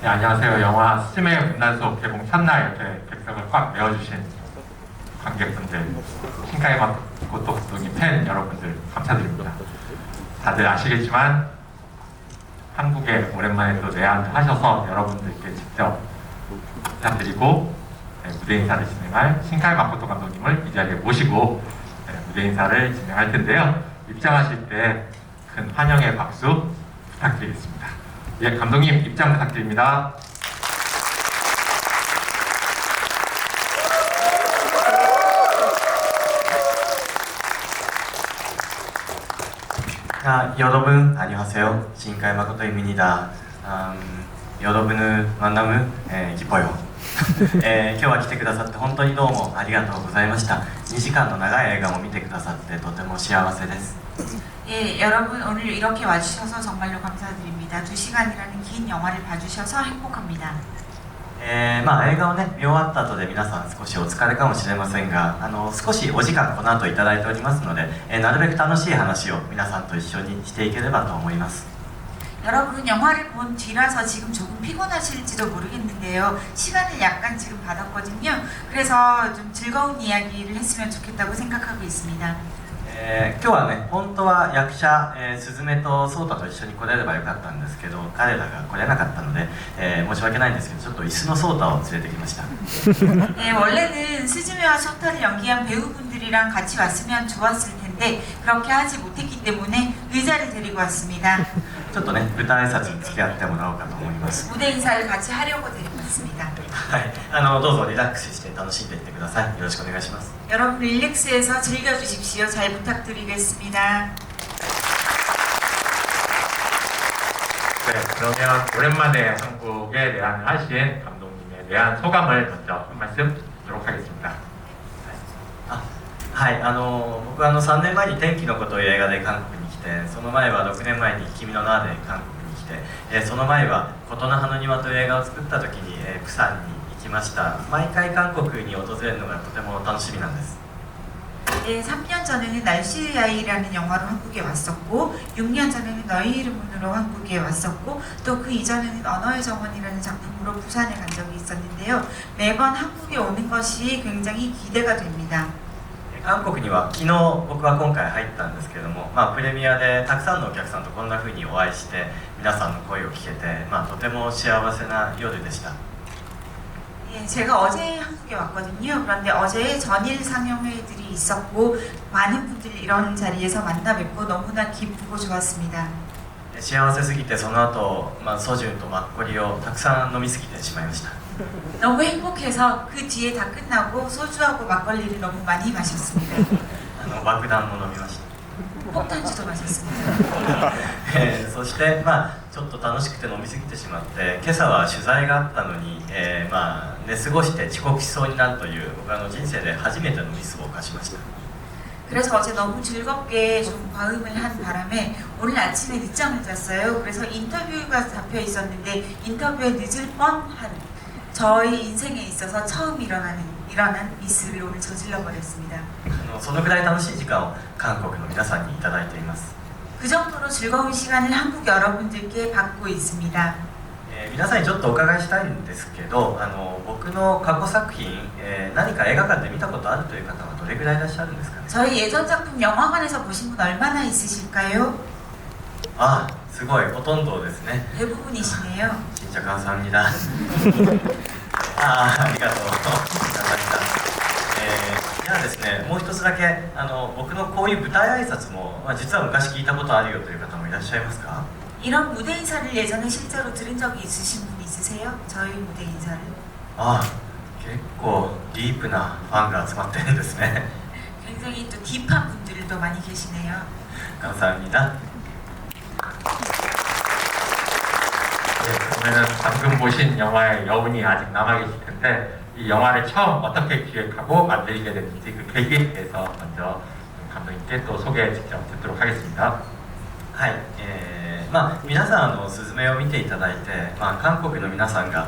네, 안녕하세요. 영화 스즈메의 문단속 개봉 첫날 이렇게 객석을 꽉 메워주신 관객분들, 신카이 마코토 감독님 팬 여러분들 감사드립니다. 다들 아시겠지만 한국에 오랜만에 또 내한을 하셔서 여러분들께 직접 인사드리고 무대 인사를 진행할 신카이 마코토 감독님을 이 자리에 모시고 무대 인사를 진행할 텐데요. 입장하실 때 큰 환영의 박수 부탁드리겠습니다. 예, 감독님 입장 부탁드립니다. 여러분 안녕하세요. 신카이 마코토입니다. 여러분을 만나면 기뻐요. 今日は来てくださって本当にどうもありがとうございました。2時間の長い映画も見てくださってとても幸せです。 예, 여러분 오늘 이렇게 와주셔서 정말로 감사드립니다. 2시간이라는 긴 영화를 봐주셔서 행복합니다. 映画をね見終わった後で皆さん少しお疲れかもしれませんが少しお時間この後いただいておりますので、なるべく楽しい話を皆さんと一緒にしていければと思います。 여러분 영화를 본 뒤라서 지금 조금 피곤하실지도 모르겠는데요. 시간을 약간 지금 받았거든요. 그래서 좀 즐거운 이야기를 했으면 좋겠다고 생각하고 있습니다. 今日はね本当は役者、すずめとソータと一緒に来れればよかったんですけど彼らが来れなかったので、申し訳ないんですけどちょっと椅子のソータを連れてきました。 네, 원래는 스즈메와 소타를 연기한 배우분들이랑 같이 왔으면 좋았을 텐데 그렇게 하지 못했기 때문에 의자를 데리고 왔습니다. ちょっとね舞台挨拶に付き合ってもらおうかと思います。 무대 인사를 같이 하려고 데리고 왔습니다. はい、どうぞリラックスして楽しんでいってください。よろしくお願いします。 여러분 릴렉스해서 즐겨주십시오. 잘 부탁드리겠습니다. 네, 그러면 오랜만에 한국에 내한을 하신 감독님의 내한 소감을 먼저 한 말씀 드리도록 하겠습니다. はい、僕は3年前に天気の子という映画で韓国に来て、その前は6年前に君の名で韓国に来て、その前は琴の葉の庭という映画を作った時に、プサンに行きました。毎回韓国に訪れるのがとても楽しみなんです。 네, 3년 전에는 날씨의 아이라는 영화로 한국에 왔었고 6년 전에는 너의 이름으로 한국에 왔었고 또 그 이전에는 언어의 정원이라는 작품으로 부산에 간 적이 있었는데요. 매번 한국에 오는 것이 굉장히 기대가 됩니다. 韓国には昨日僕は今回入ったんですけれども、プレミアでたくさんのお客さんとこんな風にお会いして皆さんの声を聞けて、とても幸せな夜でした。 예, 제가 어제 한국에 왔거든요. 그런데 어제 전일 상영회들이 있었고 많은 분들 이런 자리에서 만나 뵙고 너무나 기쁘고 좋았습니다. 幸せすぎてその後、ソジュンとマッコリをたくさん飲みすぎてしまいました。 너무 행복해서 그 뒤에 다 끝나고 소주하고 막걸리를 너무 많이 마셨습니다. 爆弾も飲みました。 폭탄주도 마셨습니다. そしてちょっと楽しくて飲みすぎてしまって今朝は取材があったのに、寝過ごして遅刻しそうになるという僕人生で初めてのミスを犯しました。 그래서 어제 너무 즐겁게 좀 과음을 한 바람에 오늘 아침에 늦잠을 잤어요. 그래서 인터뷰가 잡혀 있었는데 인터뷰에 늦을 뻔한 저의 인생에 있어서 처음 일어난 미스를 오늘 저질러 버렸습니다. そのぐらい楽しい時間を韓国の皆さんにいただいています。 그 정도로 즐거운 시간을 한국 여러분들께 받고 있습니다. 皆さんにちょっとお伺いしたいんですけど僕の過去作品、何か映画館で見たことあるという方はどれぐらいいらっしゃるんですかね。 저희 예전 작품 영화관에서 보신 분 얼마나 있으실까요? すごいほとんどですね。 대부분이시네요. 진짜 감사합니다. ありがとうございました。ではですね、もう一つだけ僕のこういう舞台挨拶も、実は昔聞いたことあるよという方もいらっしゃいますか？ 이런 무대 인사를 예전에 실제로 들은 적이 있으신 분 있으세요? 저희 무대 인사를? 結構ディープなファンが集まってるんですね。 굉장히 또 딥한 분들도 많이 계시네요. 감사합니다. 네, 그러면은 방금 보신 영화의 여운이 아직 남아 계실 텐데 이 영화를 처음 어떻게 기획하고 만들게 됐는지 그 계기에 대해서 먼저 감독님께 또 소개 직접 듣도록 하겠습니다. はい、皆さんすずめを見ていただいて、韓国の皆さんが、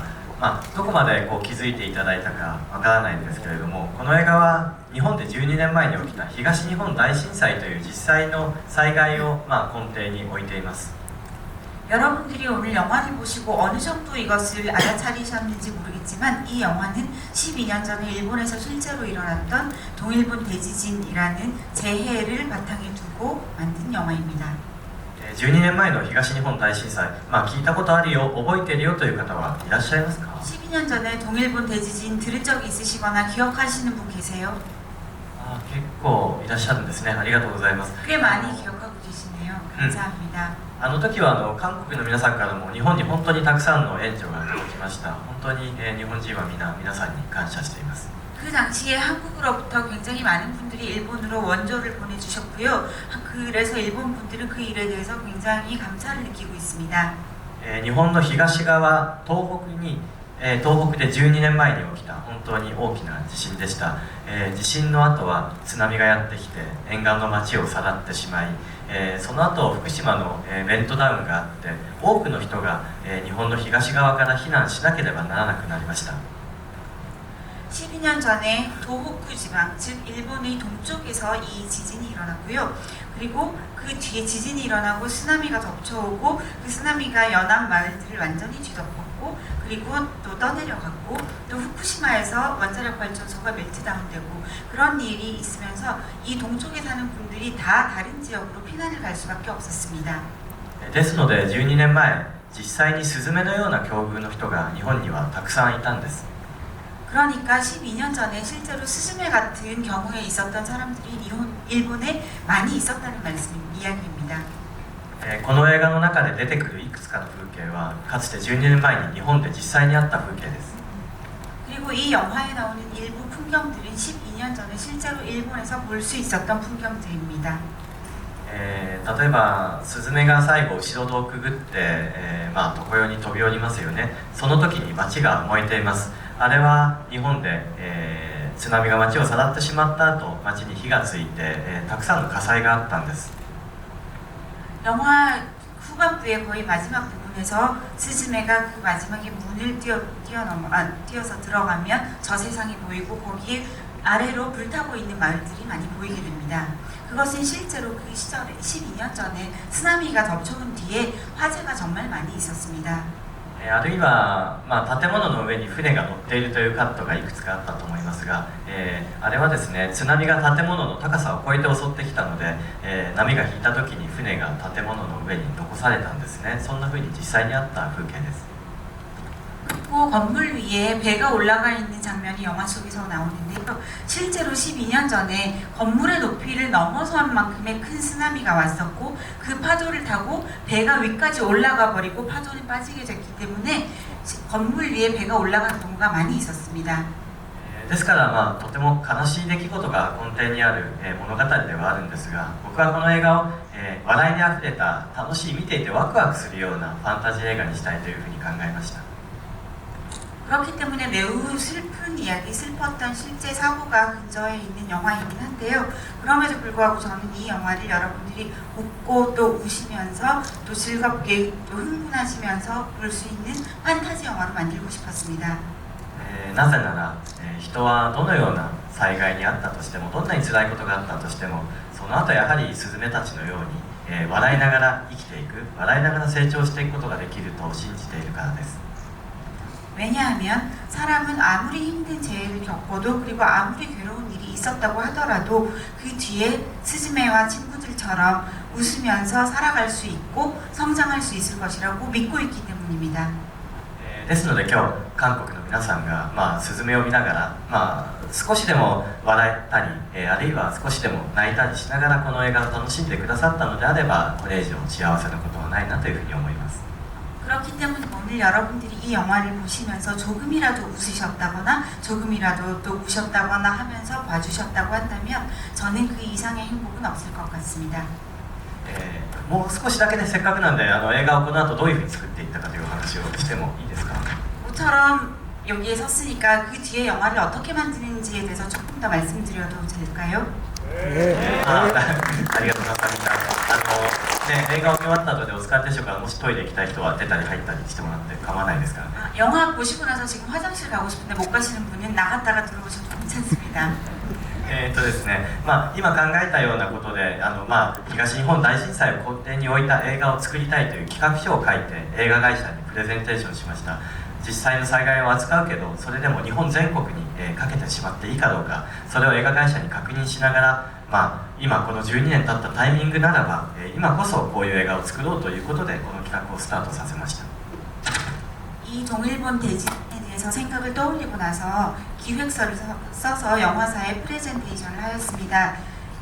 どこまで気づいていただいたかわからないんですけれどもこの映画は日本で12年前に起きた東日本大震災という実際の災害を根底に置いています。 여러분들이 오늘 영화를 보시고 어느 정도 이것을 알아차리셨는지 모르겠지만 이 영화는 12년 전에 일본에서 실제로 일어났던 동일본 대지진이라는 재해를 바탕에 두고 만든 영화입니다. 12年前の東日本大震災、聞いたことあるよ、覚えてるよという方はいらっしゃいますか？ 12년 전에 동일본 대지진 들은 적 있으시거나 기억하시는 분 계세요? 結構いらっしゃるんですね。ありがとうございます。 꽤 많이 기억하고 계시네요. 감사합니다. あの時は韓国の皆さんからも日本に本当にたくさんの援助が届きました。本当に、日本人は皆さんに感謝しています。 그 당시에 한국으로부터 굉장히 많은 분들이 일본으로 원조를 보내주셨고요. 그래서 일본 분들은 그 일에 대해서 굉장히 감사를 느끼고 있습니다. 日本の東側、東北で12年前に起きた本当に大きな地震でした。地震の後は津波がやってきて沿岸の町をさらってしまい、その後福島の、メルトダウンがあって多くの人が、日本の東側から避難しなければならなくなりました。 12년 전에 도호쿠 지방, 즉 일본의 동쪽에서 이 지진이 일어났고요. 그리고 그 뒤에 지진이 일어나고 쓰나미가 덮쳐오고 그 쓰나미가 연안 마을들을 완전히 뒤덮었고 그리고 또 떠내려갔고 또 후쿠시마에서 원자력 발전소가 멜트다운되고 그런 일이 있으면서 이 동쪽에 사는 분들이 다 다른 지역으로 피난을 갈 수밖에 없었습니다. ですので12年前、実際にスズメのような境遇の人が日本にはたくさんいたんです。 그러니까 12년 전에 실제로 스즈메 같은 경우에 있었던 사람들이 일본에 많이 있었다는 이야기입니다. この映画の中で出てくるいくつかの風景はかつて12年前に日本で実際にあった風景です。 그리고 이 영화에 나오는 일부 풍경들은 12년 전에 실제로 일본에서 볼 수 있었던 풍경들입니다. 例えばスズメが最後後ろ戸をくぐって、常世に飛び降りますよね。その時に街が燃えています。あれは日本で、津波が町をさらってしまった後、町に火がついて、たくさんの火災があったんです。 영화 후반부의 거의 마지막 부분에서 스즈메가 그 마지막에 문을 뛰어서 들어가면 저 세상이 보이고 거기에 아래로 불타고 있는 마을들이 많이 보이게 됩니다. 그것은 실제로 그 시절에 12년 전에 쓰나미가 덮쳐온 뒤에 화재가 정말 많이 있었습니다. あるいは、建物の上に船が乗っているというカットがいくつかあったと思いますが、あれはですね、津波が建物の高さを越えて襲ってきたので、波が引いた時に船が建物の上に残されたんですね。そんな風に実際にあった風景です。 그리고 건물 위에 배가 올라가 있는 장면이 영화 속에서 나오는데요. 실제로 12년 전에 건물의 높이를 넘어선 만큼의 큰 쓰나미가 왔었고 그 파도를 타고 배가 위까지 올라가 버리고 파도는 빠지게 됐기 때문에 건물 위에 배가 올라간 경우가 많이 있었습니다. ですから、とても悲しい出来事が根底にある、物語ではあるんですが、僕はこの映画を、笑いにあふれた楽しい見ていてワクワクするようなファンタジー映画にしたいというふうに考えました。 그렇기 때문에 매우 슬픈 이야기, 슬펐던 실제 사고가 근저에 있는 영화이긴 한데요. 그럼에도 불구하고 저는 이 영화를 여러분들이 웃고 또 우시면서 또 즐겁게 또 흥분하시면서 볼 수 있는 판타지 영화로 만들고 싶었습니다. なぜなら、人はどのような災害にあったとしても、どんなに辛いことがあったとしても、その後やはりスズメたちのように、笑いながら生きていく、笑いながら成長していくことができると信じているからです。 왜냐하면 사람은 아무리 힘든 재해를 겪어도 그리고 아무리 괴로운 일이 있었다고 하더라도 그 뒤에 스즈메와 친구들처럼 웃으면서 살아갈 수 있고 성장할 수 있을 것이라고 믿고 있기 때문입니다. ですので今日韓国の皆さんが、スズメを見ながら、少しでも笑えたり、あるいは少しでも泣いたりしながらこの映画を楽しんでくださったのであればこれ以上幸せなことはないなというふうに思います。 그렇기 때문에 오늘 여러분들이 이 영화를 보시면서 조금이라도 웃으셨다거나 조금이라도 또 우셨다거나 하면서 봐주셨다고 한다면 저는 그 이상의 행복은 없을 것 같습니다. もう少しだけでせっかくなんで映画をこの後どういうふうに作っていったかという話をしてもいいですか？ 모처럼 여기에 섰으니까 그 뒤에 영화를 어떻게 만드는지에 대해서 조금 더 말씀드려도 될까요? ありがとうございました。映画を見終わった後でお疲れ定食からもしトイレ行きたい人は出たり入ったりしてもらって構わないですからね。 영화 보시고 나서 지금 화장실 가고 싶은데 못 가시는 분은 나갔다가 들어오셔도 괜찮습니다. ですね、今考えたようなことで東日本大震災を根底に置いた映画を作りたいという企画書を書いて映画会社にプレゼンテーションしました。実際の災害を扱うけどそれでも日本全国に、かけてしまっていいかどうか、それを映画会社に確認しながら、今この12年経ったタイミングならば、今こそこういう映画を作ろうということでこの企画をスタートさせました。 이 동일본 대지진에 대해서 생각을 떠올리고 나서 기획서를 써서 영화사에 프레젠테이션을 하였습니다.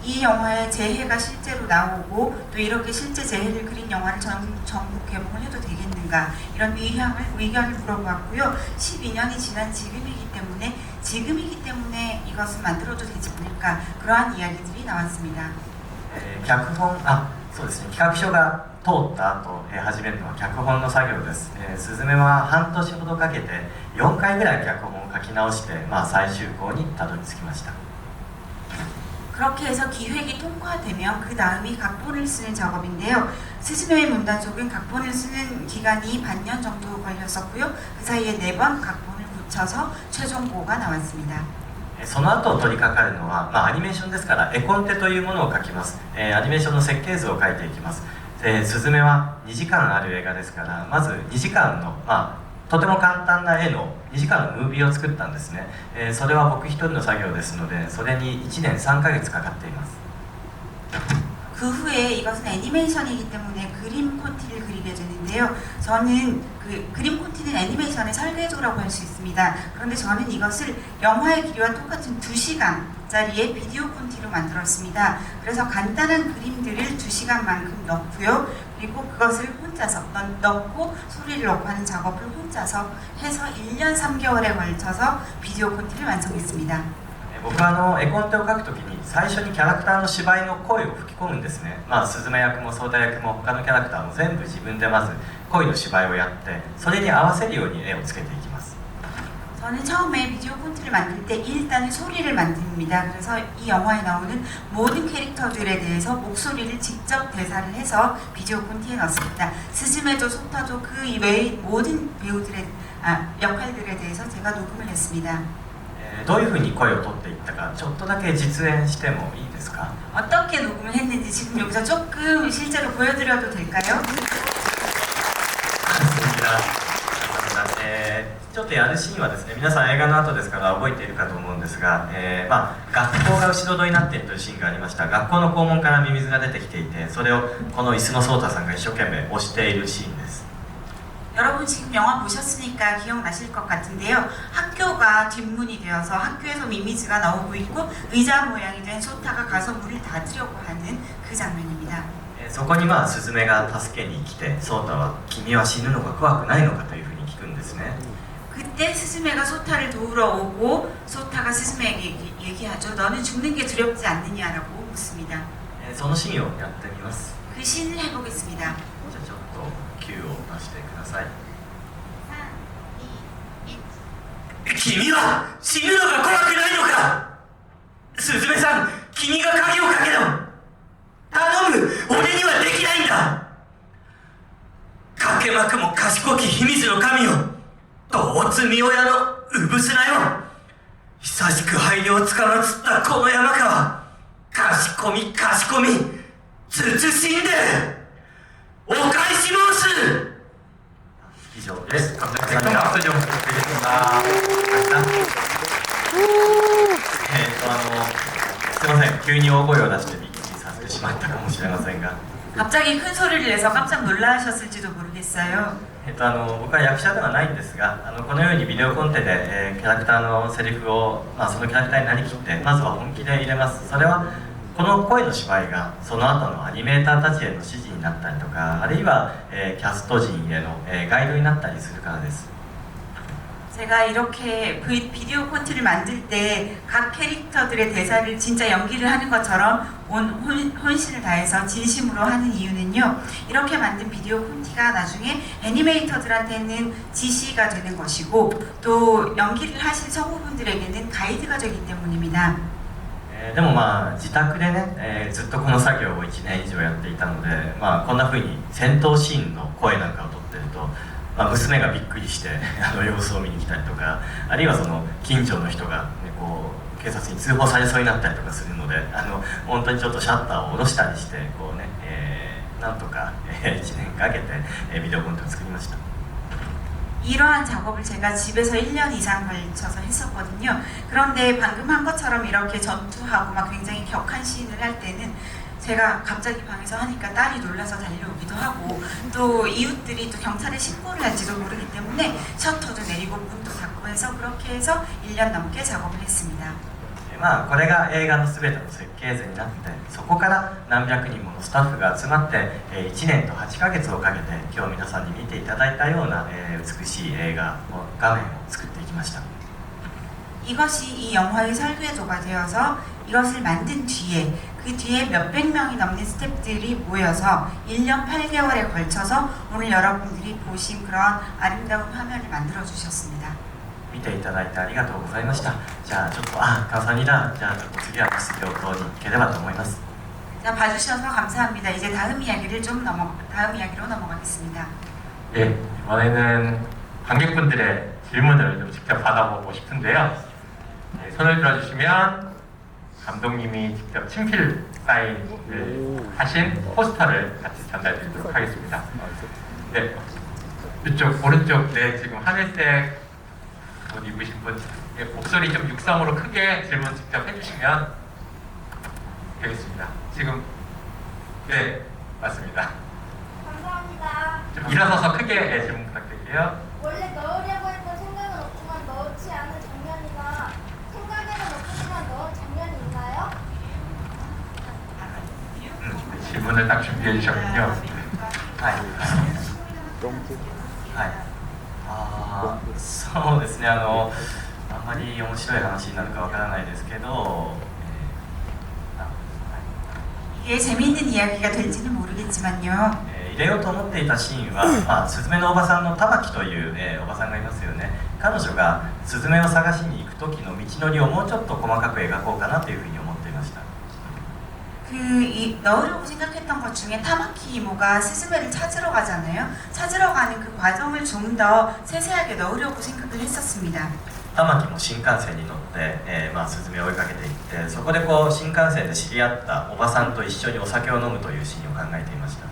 이 영화의 재해가 실제로 나오고 또 이렇게 실제 재해를 그린 영화를 전국 개봉을 해도 되겠는가, 이런 의견을 물어봤고요. 12년이 지난 지금이기 때문에 이것은 만들어도 되지 않을까, 그러한 이야기들이 나왔습니다. そうですね、企画書が通った後、始めるのは脚本の作業です。すずめは半年ほどかけて4回ぐらい脚本を書き直して、最終稿にたどり着きました。 그렇게 해서 기획이 통과되면 그 다음이 각본을 쓰는 작업인데요. 스즈메의 문단속은 각본을 쓰는 기간이 반년 정도 걸렸었고요. 그 사이에 4번 각본을 붙여서 최종고가 나왔습니다. その後取り掛かるのは、アニメーションですから絵コンテというものを書きます。アニメーションの設計図を書いていきます。すずめは2時間ある映画ですから、まず2時間の、とても簡単な絵の2時間のムービーを作ったんですね。それは僕一人の作業ですので、それに1年3ヶ月かかっています。 그 후에 이것은 애니메이션이기 때문에 그림 콘티를 그리게 되는데요. 저는 그림 콘티는 애니메이션의 설계도라고 할 수 있습니다. 그런데 저는 이것을 영화의 길이와 똑같은 2시간짜리의 비디오 콘티로 만들었습니다. 그래서 간단한 그림들을 2시간만큼 넣고요. 그리고 그것을 혼자서 넣고 소리를 넣고 하는 작업을 혼자서 해서 1년 3개월에 걸쳐서 비디오 콘티를 완성했습니다. 僕は絵コンテを書くときに最初にキャラクターの芝居の声を吹き込むんですね。スズメ役もソータ役も他のキャラクターも全部自分でまず声の芝居をやってそれに合わせるように絵をつけていきます。 저는 처음에 비디오 콘티를 만들 때 일단은 소리를 만듭니다. 그래서 이 영화에 나오는 모든 캐릭터들에 대해서 목소리를 직접 대사를 해서 비디오 콘티에 넣습니다. 스즈메도 소타도 그 이외의 모든 배우들의 역할들에 대해서 제가 녹음을 했습니다. どういうふうに声を取っていったかちょっとだけ実演してもいいですか？ 어떻게 녹음을 했는지 지금 여기서 조금 실제로 보여드려도 될까요? ちょっとやるシーンはですね、皆さん映画の後ですから覚えているかと思うんですが、学校が後ろ戸になっているというシーンがありました。学校の校門からミミズが出てきていて、それをこの椅子のソータさんが一生懸命押しているシーンです。 여러분 지금 영화 보셨으니까 기억나실 것 같은데요. 학교가 뒷문이 되어서 학교에서 미미즈가 나오고 있고 의자 모양이 된 소타가 가서 문을 닫으려고 하는 그 장면입니다. そこにスズメが助けに来て、ソータは君は死ぬのが怖くないのかというふうに聞くんですね。 그때 스즈메가 소타를 도우러 오고 소타가 스즈메에게 얘기하죠. 너는 죽는 게 두렵지 않느냐라고 묻습니다. そのシーンをやってみます。 그 씬을 해보겠습니다. じゃあちょっと Q を出してください。 3, 2, 1君は死ぬのが怖くないのか？スズメさん、君が鍵をかけろ。頼む、俺にはできないんだ。かけまくも賢き秘密の神よ、どうつみ親のうぶすなよ。久しく配慮をつかまつったこの山川、賢み慎んでお返し申す。以上です。 백성 박수 좀 부탁드리겠습니다. すいません、急に大声を出してびっくりさせてしまったかもしれませんが、 갑자기 큰 소리를 내서 깜짝 놀라셨을지도 모르겠어요. 僕は役者ではないんですが、このようにビデオコンテで、キャラクターのセリフを、そのキャラクターになりきってまずは本気で入れます。それはこの声の芝居がその後のアニメーターたちへの指示になったりとか、あるいは、キャスト陣への、ガイドになったりするからです。 제가 이렇게 비디오 콘티를 만들 때 각 캐릭터들의 대사를 진짜 연기를 하는 것처럼 혼신을 다해서 진심으로 하는 이유는요, 이렇게 만든 비디오 콘티가 나중에 애니메이터들한테는 지시가 되는 것이고 또 연기를 하실 성우분들에게는 가이드가 되기 때문입니다. でも自宅でね、ずっとこの作業を1年以上やっていたので、こんな風に戦闘シーンの声なんかを撮ってると、娘がびっくりして様子を見に来たりとか、あるいはその近所の人が、警察に通報されそうになったりとかするので、本当にちょっとシャッターを下ろしたりしてこうね、なんとか、1年かけて、ビデオコンテを作りました。 이러한 작업을 제가 집에서 1년 이상 걸쳐서 했었거든요. 그런데 방금 한 것처럼 이렇게 전투하고 막 굉장히 격한 시인을 할 때는 제가 갑자기 방에서 하니까 딸이 놀라서 달려오기도 하고 또 이웃들이 또 경찰에 신고를 할지도 모르기 때문에 셔터도 내리고 문도 닫고 해서 그렇게 해서 1년 넘게 작업을 했습니다. まあこれが映画の全ての設計図になって、そこから何百人ものスタッフが集まって、1年と8ヶ月をかけて今日皆さんに見ていただいたような、美しい映画の画面を作っていきました。 이것이 이 영화의 설계도가 되어서 이것을 만든 뒤에 그 뒤에 몇백 명이 넘는 스태프들이 모여서 1년 8개월에 걸쳐서 오늘 여러분들이 보신 그런 아름다운 화면을 만들어 주셨습니다. 見ていただいてありがとうございました。じゃあちょっと川さんにだ。じゃあちょっと次は実況等に行ければと思います。 자, 봐주셔서 감사합니다. 이제 다음 이야기로 넘어가겠습니다. 예, 이번에는 관객분들의 질문을 좀 직접 받아보고 싶은데요. 네, 손을 들어주시면 감독님이 직접 친필 사인을 하신 포스터를 같이 전달드리도록 하겠습니다. 네, 이쪽 오른쪽 네 지금 하늘색 옷 입으신 분 예, 목소리 좀 육성으로 크게 질문 직접 해주시면 되겠습니다. 지금 네 맞습니다. 감사합니다. 좀 일어서서 크게 예, 질문 부탁드릴게요. 원래 넣으려고 했던 생각은 없지만 넣지 않은 장면이나 생각에는 없지만 넣은 장면이 있나요? 질문을 딱 준비해 주셨군요. はい。はい。そうですね。あんまり面白い話になるかわからないですけど。 이게 재미있는 이야기가 될지는 모르겠지만요. 入れようと思っていたシーンは、スズメのおばさんの玉木という、おばさんがいますよね。彼女がスズメを探しに行く時の道のりをもうちょっと細かく描こうかなというふうに思っていました。 넣으려고 생각했던 것 중에 타마키 이모가 스즈메를 찾으러 가잖아요. 찾으러 가는 그 과정을 좀 더 세세하게 넣으려고 생각을 했었습니다. 玉木も新幹線に乗って、スズメを追いかけていって、そこでこう新幹線で知り合ったおばさんと一緒にお酒を飲むというシーンを考えていました。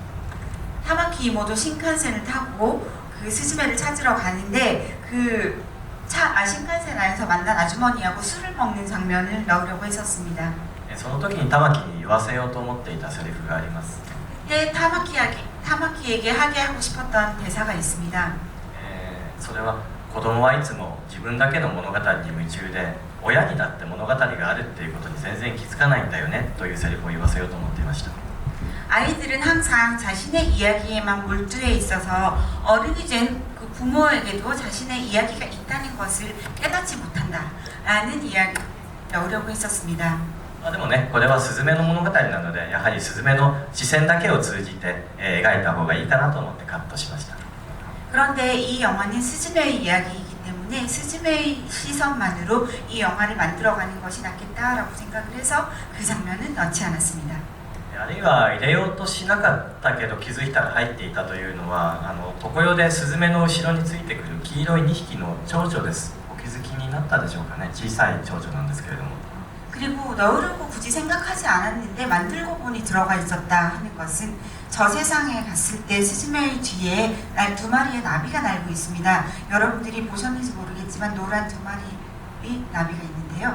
타마키 이모도 신칸센을 타고 그 스즈메를 찾으러 가는데 신칸센 안에서 만난 아주머니하고 술을 먹는 장면을 넣으려고 했었습니다. その時に玉木に言わせようと思っていたセリフがあります。 타마키에게 하게 하고 싶었던 대사가 있습니다. それは子供はいつも自分だけの物語に夢中で、親にだって物語があるっていうことに全然気づかないんだよねというセリフを言わせようと思っていました。 아이들은 항상 자신의 이야기에만 몰두해 있어서 어른이 된 그 부모에게도 자신의 이야기가 있다는 것을 깨닫지 못한다라는 이야기를 넣으려고 했었습니다. でもね、これはスズメの物語なので、やはりスズメの視線だけを通じて、描いた方がいいかなと思ってカットしました。 그런데 이 영화는 스즈메의 이야기이기 때문에 스즈메의 시선만으로 이 영화를 만들어가는 것이 낫겠다라고 생각을 해서 그 장면은 넣지 않았습니다. あるいは入れようとしなかったけど気づいたら入っていたというのは、常世でスズメの後ろについてくる黄色い2匹の蝶々です。お気づきになったでしょうかね。小さい蝶々なんですけれども。 그리고 넣으려고 굳이 생각하지 않았는데 만들고 보니 들어가 있었다 하는 것은 저 세상에 갔을 때 스즈메의 뒤에 두 마리의 나비가 날고 있습니다. 여러분들이 보셨는지 모르겠지만 노란 두 마리의 나비가 있는데요.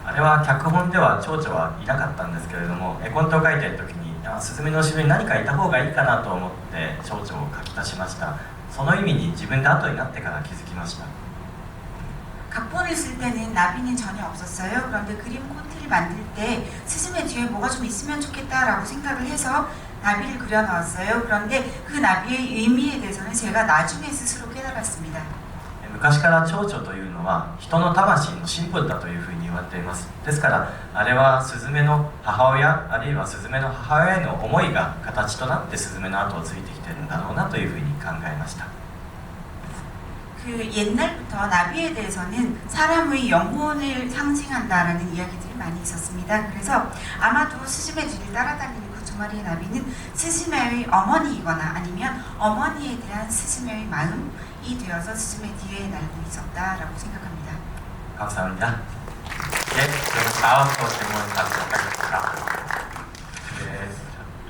あれは脚本では蝶々はいなかったんですけれども、絵コンテを描いている時にスズメの後ろに何かいた方がいいかなと思って蝶々を描き足しました。その意味に自分で後になってから気づきました。 각본을 쓸 때는 나비는 전혀 없었어요. 그런데 그림 콘티를 만들 때 스즈메 뒤에 뭐가 좀 있으면 좋겠다라고 생각을 해서 나비를 그려 넣었어요. 그런데 그 나비의 의미에 대해서는 제가 나중에 스스로 깨달았습니다. 昔から蝶々というのは人の魂のシンボルだというふうに言われています。ですからあれはスズメの母親、あるいはスズメの母親への思いが形となってスズメの後をついてきているんだろうなというふうに考えました。 그 옛날부터 나비에 대해서는 사람의 영혼을 상징한다라는 이야기들이 많이 있었습니다. 그래서 아마도 스즈메 뒤를 따라다니는 그 두 마리의 나비는 스즈메의 어머니이거나 아니면 어머니에 대한 스즈메의 마음이 되어서 스즈메 뒤에 날고 있었다라고 생각합니다. 감사합니다. 예, 그럼 다음 또 질문 받도록 하겠습니다. 네,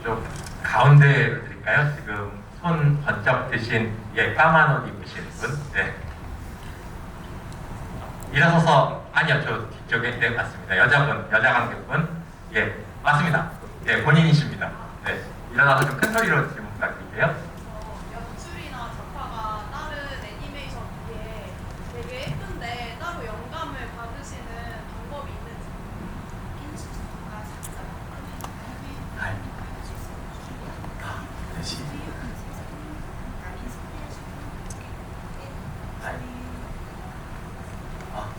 좀 가운데로 드릴까요? 지금 손 번쩍 드신 예, 까만 옷 입으신 분. 네. 일어서서 아니요, 저 뒤쪽에 네 맞습니다. 여자분, 여자 관객분. 예, 맞습니다. 예, 본인이십니다. 네, 일어나서 좀 큰 소리로 질문 부탁드릴게요. 연출이나 작화가 다른 애니메이션에 되게 예쁜데 따로 영감을 받으시는 방법이 있는지. はいあ嬉しいはいあ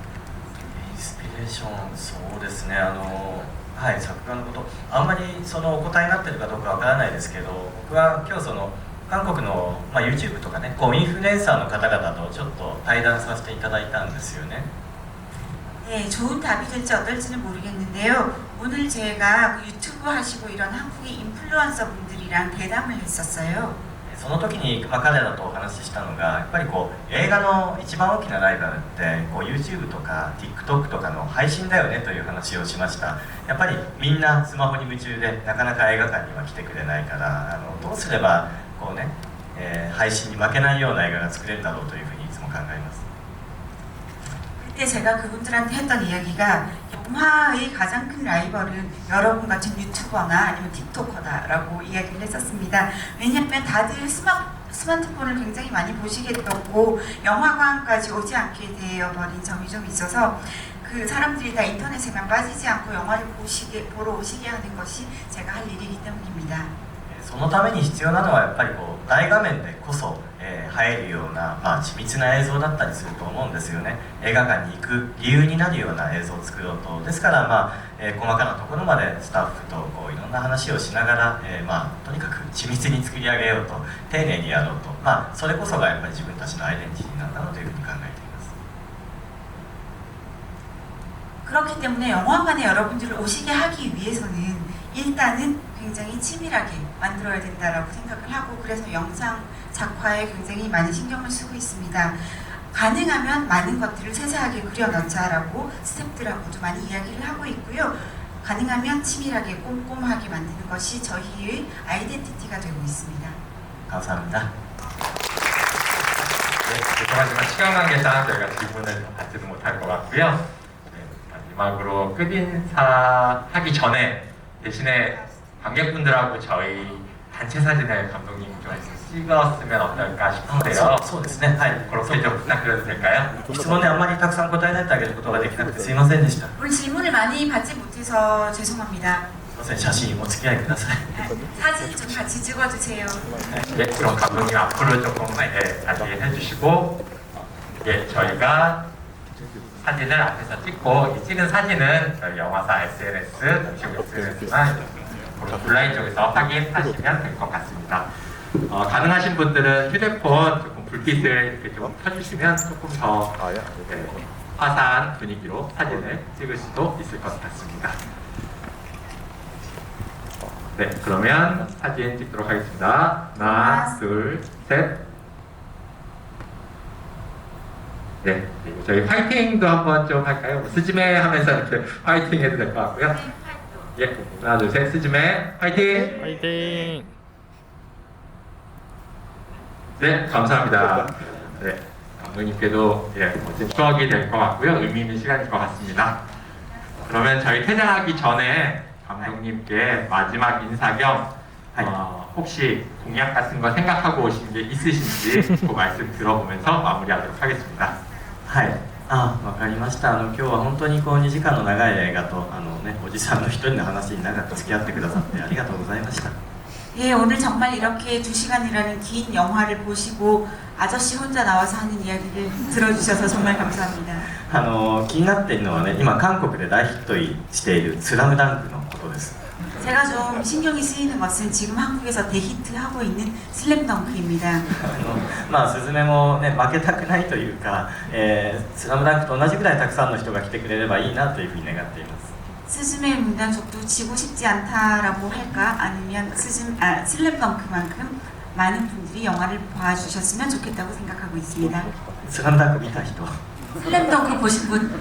インスピレーションそうですねはい作画のことあんまりそのお答えになってるかどうかわからないですけど僕は今日その韓国の、YouTube とかねこうインフルエンサーの方々とちょっと対談させていただいたんですよね 네, 좋은 답이 될지 어떨지는 모르겠는데요. 오늘 제가 그 유튜브 하시고 이런 한국의 인플루언서 분들이랑 대담을 했었어요. その時に、彼らとお話ししたのがやっぱりこう映画の一番大きなライバルってこう YouTube とか TikTok とかの配信だよねという話をしましたやっぱりみんなスマホに夢中でなかなか映画館には来てくれないからどうすればこうね、配信に負けないような映画が作れるだろうというふうにいつも考えます 그때 제가 그분들한테 했던 이야기가 영화의 가장 큰 라이벌은 여러분 같은 유튜버나 아니면 틱토커다라고 이야기를 했었습니다. 왜냐하면 다들 스마트폰을 굉장히 많이 보시게 되었고 영화관까지 오지 않게 되어버린 점이 좀 있어서 그 사람들이 다 인터넷에만 빠지지 않고 영화를 보러 오시게 하는 것이 제가 할 일이기 때문입니다. そのために必要なのはやっぱりこう大画面でこそ、映えるような、緻密な映像だったりすると思うんですよね映画館に行く理由になるような映像を作ろうとですから、細かなところまでスタッフとこういろんな話をしながら、とにかく緻密に作り上げようと丁寧にやろうと、それこそがやっぱり自分たちのアイデンティティなんだろうというふうに考えています 그렇기 때문에 영화관에 여러분들을 오시게 하기 위해서는 일단은 굉장히 치밀하게 만들어야 된다라고 생각을 하고 그래서 영상 작화에 굉장히 많이 신경을 쓰고 있습니다. 가능하면 많은 것들을 세세하게 그려넣자라고 스태프들하고도 많이 이야기를 하고 있고요. 가능하면 치밀하게 꼼꼼하게 만드는 것이 저희의 아이덴티티가 되고 있습니다. 감사합니다 네, 죄송하지만 시간 관계상 저희가 질문을 받지도 못할 것 같고요. 네, 마지막으로 끝인사 하기 전에 대신에 관객분들하고 저희 단체 사진을 감독님 좀 찍었으면 어떨까 싶은데요. そうですねはい 그렇게 좀 부탁드려도 될까요? 質問にあんまりたくさん答えられてあげることができなくてすいませんでした 오늘 질문을 많이 받지 못해서 죄송합니다. すいません写真お付き合いください 사진 좀 같이 찍어주세요. 예, 그럼 감독님 앞으로 조금 자리해 주시고 예, 저희가 사진을 앞에서 찍고 이 찍은 사진은 저희 영화사 SNS, 정식 SNS나 온라인 쪽에서 확인하시면 될 것 같습니다. 가능하신 분들은 휴대폰 조금 불빛을 이렇게 좀 켜주시면 조금 더 화사한 분위기로 사진을 찍을 수도 있을 것 같습니다. 네, 그러면 사진 찍도록 하겠습니다. 하나, 둘, 셋. 네, 그리고 저희 파이팅도 한번 좀 할까요? 스즈메 하면서 이렇게 파이팅 해도 될 것 같고요. 예, 하나, 둘, 셋, 스즈메 파이팅! 화이팅! 네, 감사합니다. 네, 감독님께도 멋진 추억이 될 것 같고요. 의미 있는 시간일 것 같습니다. 그러면 저희 퇴장하기 전에 감독님께 마지막 인사 겸 혹시 공약 같은 거 생각하고 오신 게 있으신지 그 말씀 들어보면서 마무리하도록 하겠습니다. はいわかりました今日は本当にこう2時間の長い映画とおじさんの一人の話に長く付き合ってくださってありがとうございました 예, 오늘 정말 이렇게 2시간이라는 긴 영화를 보시고 아저씨 혼자 나와서 하는 이야기를 들어주셔서 정말 감사합니다. 気になっているのはね今韓国で大ヒットしている「スラムダンクのことです 제가 좀 신경이 쓰이는 것은 지금 한국에서 대히트하고 있는 슬램덩크입니다. スズメもね負けたくないというか、スラムダンクと同じぐらいたくさんの人が来てくれればいいなというふうに願っています 스즈메 문단속도 지고 싶지 않다라고 할까 아니면 슬램덩크만큼 많은 분들이 영화를 봐주셨으면 좋겠다고 생각하고 있습니다. スラムダンク見た人 슬램덩크 보신 분